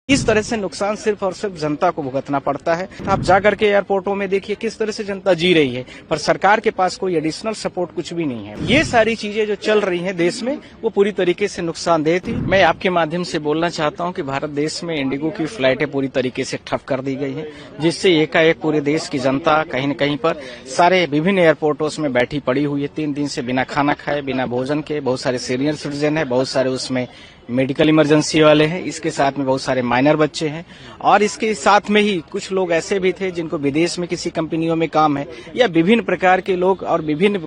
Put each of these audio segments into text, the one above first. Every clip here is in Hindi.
इस तरह से नुकसान सिर्फ और सिर्फ जनता को भुगतना पड़ता है। आप जाकर के एयरपोर्टों में देखिए किस तरह से जनता जी रही है, पर सरकार के पास कोई एडिशनल सपोर्ट कुछ भी नहीं है। ये सारी चीजें जो चल रही हैं देश में वो पूरी तरीके से नुकसानदेह थी। मैं आपके माध्यम से बोलना चाहता हूं कि भारत देश में इंडिगो की फ्लाइटें पूरी तरीके से ठप कर दी गई हैं, जिससे एकाएक पूरे देश की जनता कहीं न कहीं पर सारे विभिन्न एयरपोर्टों में बैठी पड़ी हुई है। 3 दिन से बिना खाना खाए, बिना भोजन के। बहुत सारे सीनियर सिटीजन है, बहुत सारे उसमें मेडिकल इमरजेंसी वाले हैं, इसके साथ में बहुत सारे माइनर बच्चे हैं, और इसके साथ में ही कुछ लोग ऐसे भी थे जिनको विदेश में किसी कंपनियों में काम है, या विभिन्न प्रकार के लोग और विभिन्न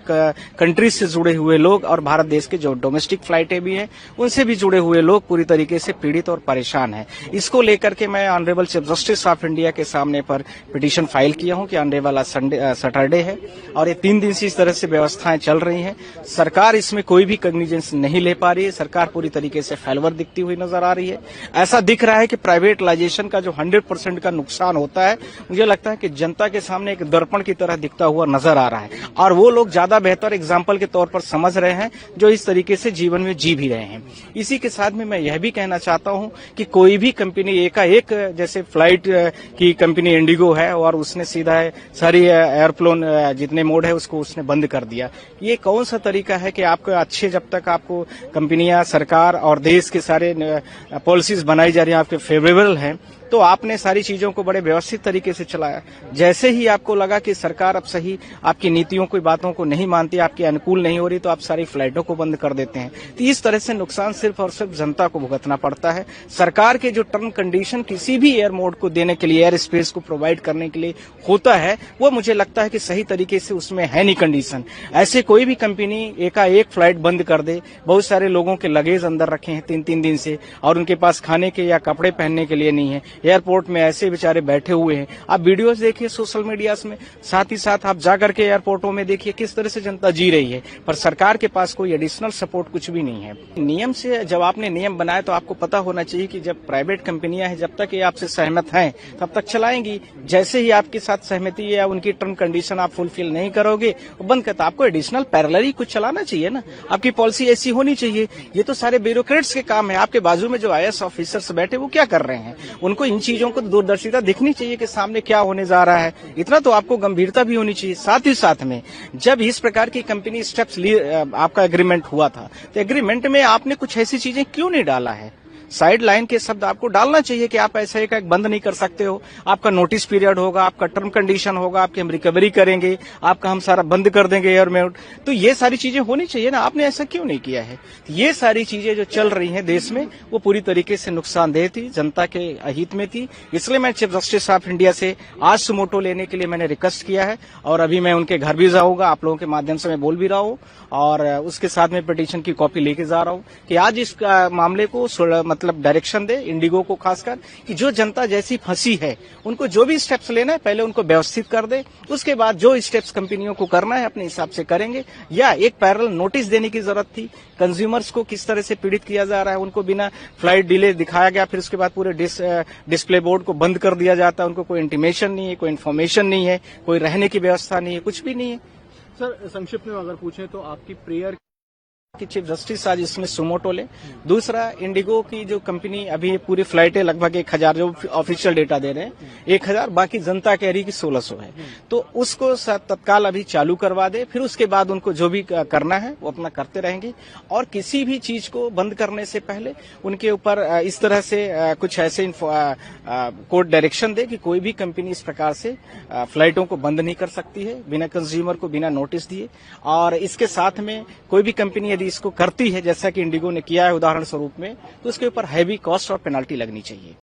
कंट्रीज से जुड़े हुए लोग, और भारत देश के जो डोमेस्टिक फ्लाइटें भी हैं उनसे भी जुड़े हुए लोग पूरी तरीके से पीड़ित और परेशान हैं। इसको लेकर के मैं honourable chief justice of India के सामने पर पिटीशन फाइल किया हूं कि आने वाला सैटरडे है और ये 3 दिन से इस तरह से व्यवस्थाएं चल रही हैं। सरकार इसमें कोई भी कॉग्निजेंस नहीं ले पा रही है। सरकार पूरी तरीके से फेलवर दिखती हुई नजर आ रही है। ऐसा दिख रहा है कि प्राइवेटाइजेशन का जो 100% का नुकसान होता है, मुझे लगता है कि जनता के सामने एक दर्पण की तरह दिखता हुआ नजर आ रहा है, और वो लोग ज्यादा बेहतर एग्जाम्पल के तौर पर समझ रहे हैं जो इस तरीके से जीवन में जी भी रहे हैं। इसी के साथ में मैं यह भी कहना चाहता हूं कि कोई भी कंपनी एकाएक, जैसे फ्लाइट की कंपनी इंडिगो है और उसने सीधा सारी एयरप्लेन जितने मोड है उसको उसने बंद कर दिया। ये कौन सा तरीका है कि आपको अच्छे, जब तक आपको कंपनियां, सरकार और देश के सारे पॉलिसीज बनाई जा रही है आपके फेवरेबल हैं, तो आपने सारी चीजों को बड़े व्यवस्थित तरीके से चलाया। जैसे ही आपको लगा कि सरकार अब सही आपकी नीतियों की बातों को नहीं मानती, आपके अनुकूल नहीं हो रही, तो आप सारी फ्लाइटों को बंद कर देते हैं। तो इस तरह से नुकसान सिर्फ और सिर्फ जनता को भुगतना पड़ता है। सरकार के जो टर्म कंडीशन किसी भी एयर मोड को देने के लिए, एयर स्पेस को प्रोवाइड करने के लिए होता है, वो मुझे लगता है कि सही तरीके से उसमें है नहीं कंडीशन। ऐसे कोई भी कंपनी एकाएक फ्लाइट बंद कर दे। बहुत सारे लोगों के लगेज अंदर रखे हैं 3-3 दिन से, और उनके पास खाने के या कपड़े पहनने के लिए नहीं है। एयरपोर्ट में ऐसे बेचारे बैठे हुए हैं। आप वीडियोस देखिए सोशल मीडिया में, साथ ही साथ आप जाकर के एयरपोर्टों में देखिए किस तरह से जनता जी रही है, पर सरकार के पास कोई एडिशनल सपोर्ट कुछ भी नहीं है। नियम से, जब आपने नियम बनाया तो आपको पता होना चाहिए कि जब प्राइवेट कंपनियां हैं, जब तक ये आपसे सहमत हैं तब तक चलाएंगी। जैसे ही आपके साथ सहमति या उनकी टर्म कंडीशन आप फुलफिल नहीं करोगे, बंद करता, आपको एडिशनल पैरेलल कुछ चलाना चाहिए ना। आपकी पॉलिसी ऐसी होनी चाहिए। ये तो सारे ब्यूरोक्रेट्स के काम है। आपके बाजू में जो IAS ऑफिसर्स बैठे वो क्या कर रहे हैं? उनको इन चीजों को दूरदर्शिता दिखनी चाहिए कि सामने क्या होने जा रहा है। इतना तो आपको गंभीरता भी होनी चाहिए। साथ ही साथ में जब इस प्रकार की कंपनी स्टेप्स आपका एग्रीमेंट हुआ था, तो एग्रीमेंट में आपने कुछ ऐसी चीजें क्यों नहीं डाला है? साइड लाइन के शब्द आपको डालना चाहिए कि आप ऐसा एक बंद नहीं कर सकते हो। आपका नोटिस पीरियड होगा, आपका टर्म कंडीशन होगा, आपकी हम रिकवरी करेंगे, आपका हम सारा बंद कर देंगे एयरमेट। तो ये सारी चीजें होनी चाहिए ना। आपने ऐसा क्यों नहीं किया है? ये सारी चीजें जो चल रही हैं देश में वो पूरी तरीके से नुकसानदेह थी, जनता के अहित में थी। इसलिए मैं चीफ जस्टिस ऑफ इंडिया से आज सुमोटो लेने के लिए मैंने रिक्वेस्ट किया है, और अभी मैं उनके घर भी जाऊंगा। आप लोगों के माध्यम से मैं बोल भी रहा हूँ, और उसके साथ में पिटीशन की कॉपी लेके जा रहा हूँ कि आज इस मामले को मतलब डायरेक्शन दे इंडिगो को, खासकर कि जो जनता जैसी फंसी है उनको जो भी स्टेप्स लेना है पहले उनको व्यवस्थित कर दे। उसके बाद जो स्टेप्स कंपनियों को करना है अपने हिसाब से करेंगे। या एक पैरेलल नोटिस देने की जरूरत थी। कंज्यूमर्स को किस तरह से पीड़ित किया जा रहा है, उनको बिना फ्लाइट डिले दिखाया गया, फिर उसके बाद पूरे डिस्प्ले बोर्ड को बंद कर दिया जाता है। उनको कोई इंटीमेशन नहीं है, कोई इन्फॉर्मेशन नहीं है, कोई रहने की व्यवस्था नहीं है, कुछ भी नहीं है। सर, संक्षिप्त में अगर पूछें तो आपकी प्रेयर कि चीफ जस्टिस आज इसमें सुमोटो ले। दूसरा, इंडिगो की जो कंपनी अभी पूरी फ्लाइटें लगभग 1000 जो ऑफिशियल डेटा दे रहे हैं 1000, बाकी जनता कह रही कि 1600 है, तो उसको तत्काल अभी चालू करवा दे। फिर उसके बाद उनको जो भी करना है वो अपना करते रहेंगे। और किसी भी चीज को बंद करने से पहले उनके ऊपर इस तरह से कुछ ऐसे कोर्ट डायरेक्शन दे कि कोई भी कंपनी इस प्रकार से फ्लाइटों को बंद नहीं कर सकती है बिना कंज्यूमर को बिना नोटिस दिए। और इसके साथ में कोई भी कंपनी यदि इसको करती है जैसा कि इंडिगो ने किया है उदाहरण स्वरूप में, तो उसके ऊपर हैवी कॉस्ट और पेनल्टी लगनी चाहिए।